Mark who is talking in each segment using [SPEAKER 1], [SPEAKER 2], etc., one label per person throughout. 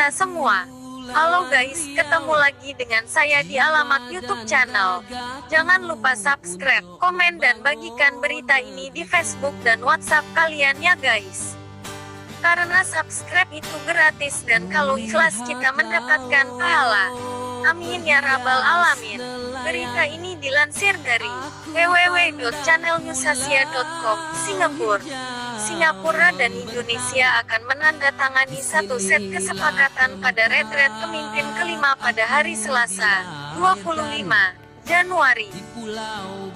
[SPEAKER 1] kita semua. Halo guys, ketemu lagi dengan saya di alamat YouTube channel. Jangan lupa subscribe, komen dan bagikan berita ini di Facebook dan WhatsApp kalian ya guys. Karena subscribe itu gratis dan kalau ikhlas kita mendapatkan pahala. Amin ya rabbal alamin. Berita ini dilansir dari www.channelnewsasia.com, Singapura dan Indonesia akan menandatangani satu set kesepakatan pada retret pemimpin kelima pada hari Selasa, 25 Januari.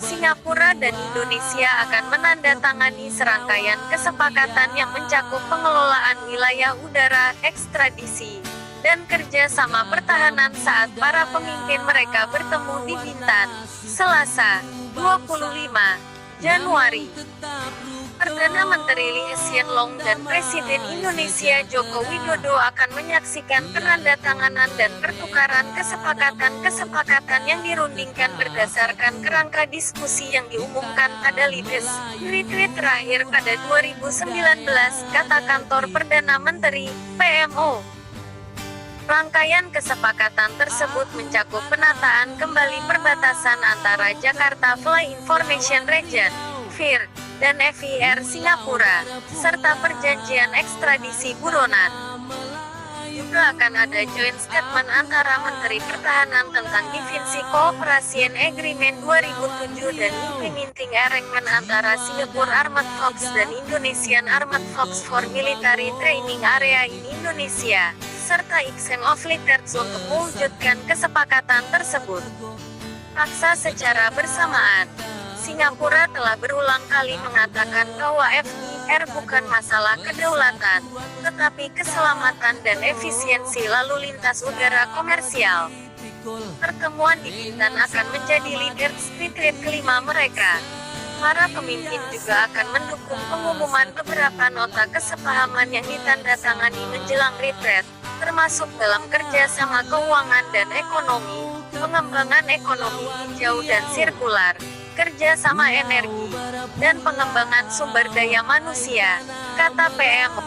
[SPEAKER 1] Singapura dan Indonesia akan menandatangani serangkaian kesepakatan yang mencakup pengelolaan wilayah udara, ekstradisi, dan kerjasama pertahanan saat para pemimpin mereka bertemu di Bintan, Selasa, 25 Januari. Perdana Menteri Lee Hsien Loong dan Presiden Indonesia Joko Widodo akan menyaksikan penandatanganan dan pertukaran kesepakatan yang dirundingkan berdasarkan kerangka diskusi yang diumumkan pada Leaders Retreat terakhir pada 2019, kata kantor Perdana Menteri, PMO. Rangkaian kesepakatan tersebut mencakup penataan kembali perbatasan antara Jakarta Fly Information Region, FIR, dan FIR Singapura, serta perjanjian ekstradisi buronan. Juga akan ada joint statement antara Menteri Pertahanan tentang Defense Cooperation Agreement 2007 dan Implementing Arrangement antara Singapore Armed Forces dan Indonesian Armed Forces for Military Training Area in Indonesia, serta exchange of letters untuk mewujudkan kesepakatan tersebut. Paksa secara bersamaan, Singapura telah berulang kali mengatakan bahwa FIR bukan masalah kedaulatan, tetapi keselamatan dan efisiensi lalu lintas udara komersial. Pertemuan di Bintan akan menjadi leaders retreat kelima mereka. Para pemimpin juga akan mendukung pengumuman beberapa nota kesepahaman yang ditandatangani menjelang retreat, termasuk dalam kerjasama keuangan dan ekonomi, pengembangan ekonomi hijau dan sirkular, kerjasama energi, dan pengembangan sumber daya manusia, kata PMO.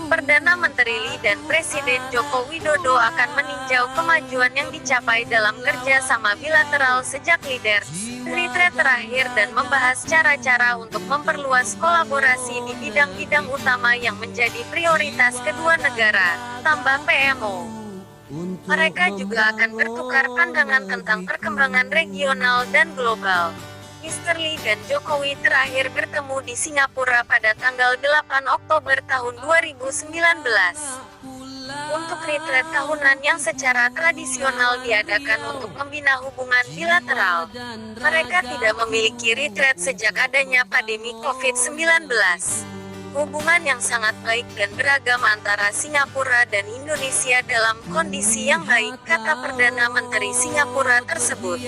[SPEAKER 1] Perdana Menteri Lee dan Presiden Joko Widodo akan meninjau kemajuan yang dicapai dalam kerjasama bilateral sejak Leaders Retreat terakhir dan membahas cara-cara untuk memperluas kolaborasi di bidang-bidang utama yang menjadi prioritas kedua negara, tambah PMO. Mereka juga akan bertukar pandangan tentang perkembangan regional dan global. Mr. Lee dan Jokowi terakhir bertemu di Singapura pada tanggal 8 Oktober tahun 2019. Untuk retreat tahunan yang secara tradisional diadakan untuk membina hubungan bilateral. Mereka tidak memiliki retreat sejak adanya pandemi COVID-19. Hubungan yang sangat baik dan beragam antara Singapura dan Indonesia dalam kondisi yang baik, kata Perdana Menteri Singapura tersebut.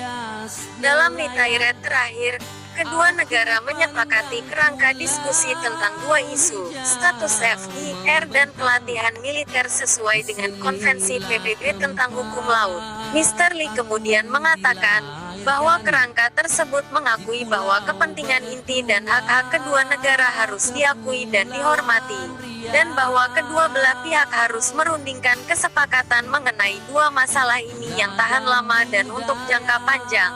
[SPEAKER 1] Dalam retreat terakhir, kedua negara menyepakati kerangka diskusi tentang dua isu, status FIR dan pelatihan militer sesuai dengan konvensi PBB tentang hukum laut. Mr. Lee kemudian mengatakan bahwa kerangka tersebut mengakui bahwa kepentingan inti dan hak-hak kedua negara harus diakui dan dihormati, dan bahwa kedua belah pihak harus merundingkan kesepakatan mengenai dua masalah ini yang tahan lama dan untuk jangka panjang.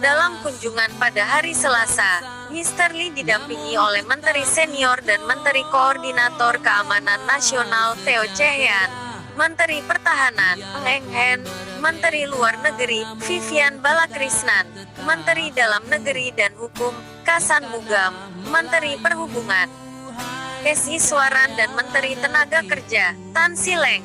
[SPEAKER 1] Dalam kunjungan pada hari Selasa, Mr. Lee didampingi oleh Menteri Senior dan Menteri Koordinator Keamanan Nasional Teo Chee Hean, Menteri Pertahanan, Eng Hen, Menteri Luar Negeri, Vivian Balakrishnan, Menteri Dalam Negeri dan Hukum, Kasan Mugam, Menteri Perhubungan, S. Iswaran dan Menteri Tenaga Kerja, Tan Sileng.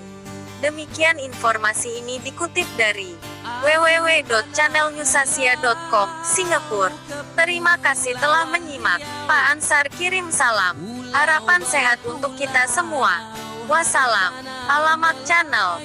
[SPEAKER 1] Demikian informasi ini dikutip dari www.channelnewsasia.com, Singapura. Terima kasih telah menyimak. Pak Ansar kirim salam. Harapan sehat untuk kita semua. Wassalam. Alamat channel.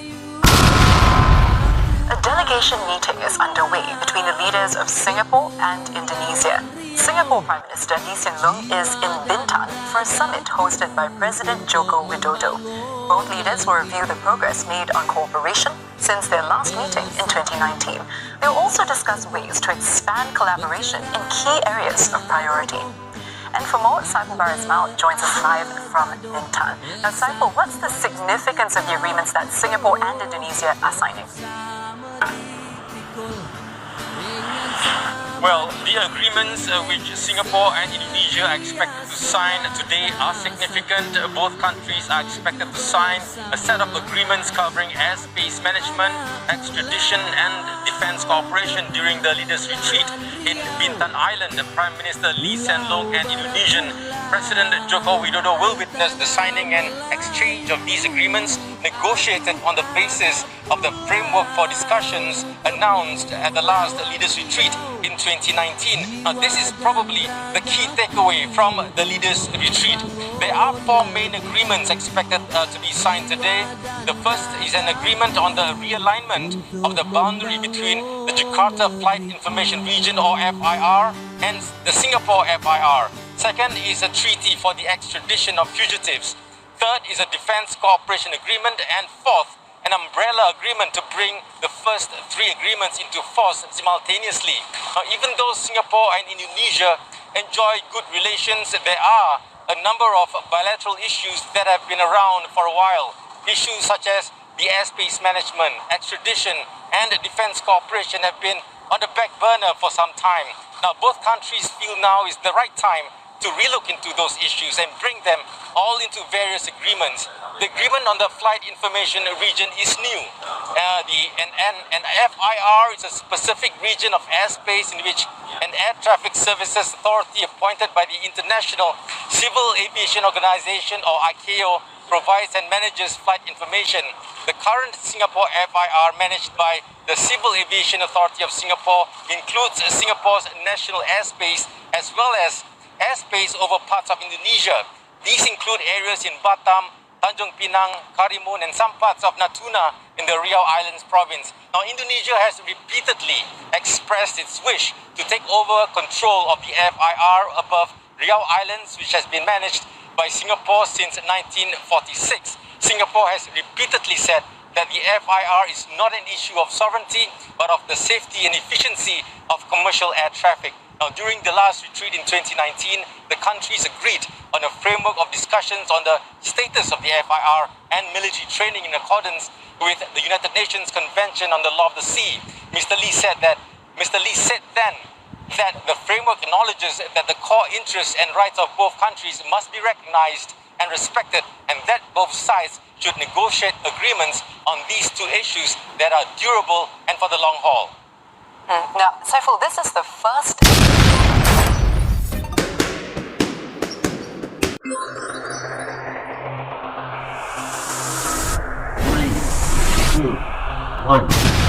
[SPEAKER 2] A delegation meeting is underway between the leaders of Singapore and Indonesia. Singapore Prime Minister Lee Hsien Loong is in Bintan for a summit hosted by President Joko Widodo. Both leaders will review the progress made on cooperation since their last meeting in 2019. They will also discuss ways to expand collaboration in key areas of priority. And for more, Saiful Barismal joins us live from Bintan. Now, Saiful, what's the significance of the agreements that Singapore and Indonesia are signing?
[SPEAKER 3] Well, the agreements which Singapore and Indonesia are expected to sign today are significant. Both countries are expected to sign a set of agreements covering airspace management, extradition and defense cooperation during the leaders' retreat in Bintan Island. Prime Minister Lee Hsien Loong and Indonesian President Joko Widodo will witness the signing and exchange of these agreements negotiated on the basis of the framework for discussions announced at the last leaders' retreat in 2019. Now, this is probably the key takeaway from the leaders' retreat. There are four main agreements expected to be signed today. The first is an agreement on the realignment of the boundary between the Jakarta Flight Information Region, or FIR, and the Singapore FIR. Second is a treaty for the extradition of fugitives. Third is a defense cooperation agreement. And fourth, an umbrella agreement to bring the first three agreements into force simultaneously. Now, even though Singapore and Indonesia enjoy good relations, there are a number of bilateral issues that have been around for a while. Issues such as the airspace management, extradition, and defense cooperation have been on the back burner for some time. Now, both countries feel now is the right time to relook into those issues and bring them all into various agreements. The agreement on the flight information region is new. An FIR is a specific region of airspace in which an air traffic services authority appointed by the International Civil Aviation Organization, or ICAO, provides and manages flight information. The current Singapore FIR, managed by the Civil Aviation Authority of Singapore, includes Singapore's national airspace as well as airspace over parts of Indonesia. These include areas in Batam, Tanjung Pinang, Karimun, and some parts of Natuna in the Riau Islands province. Now, Indonesia has repeatedly expressed its wish to take over control of the FIR above Riau Islands, which has been managed by Singapore since 1946. Singapore has repeatedly said that the FIR is not an issue of sovereignty, but of the safety and efficiency of commercial air traffic. Now, during the last retreat in 2019, the countries agreed on a framework of discussions on the status of the FIR and military training in accordance with the United Nations Convention on the Law of the Sea. Mr. Lee said then that the framework acknowledges that the core interests and rights of both countries must be recognized and respected, and that both sides should negotiate agreements on these two issues that are durable and for the long haul.
[SPEAKER 2] Now, Saiful, this is the first...
[SPEAKER 4] Three, two, one.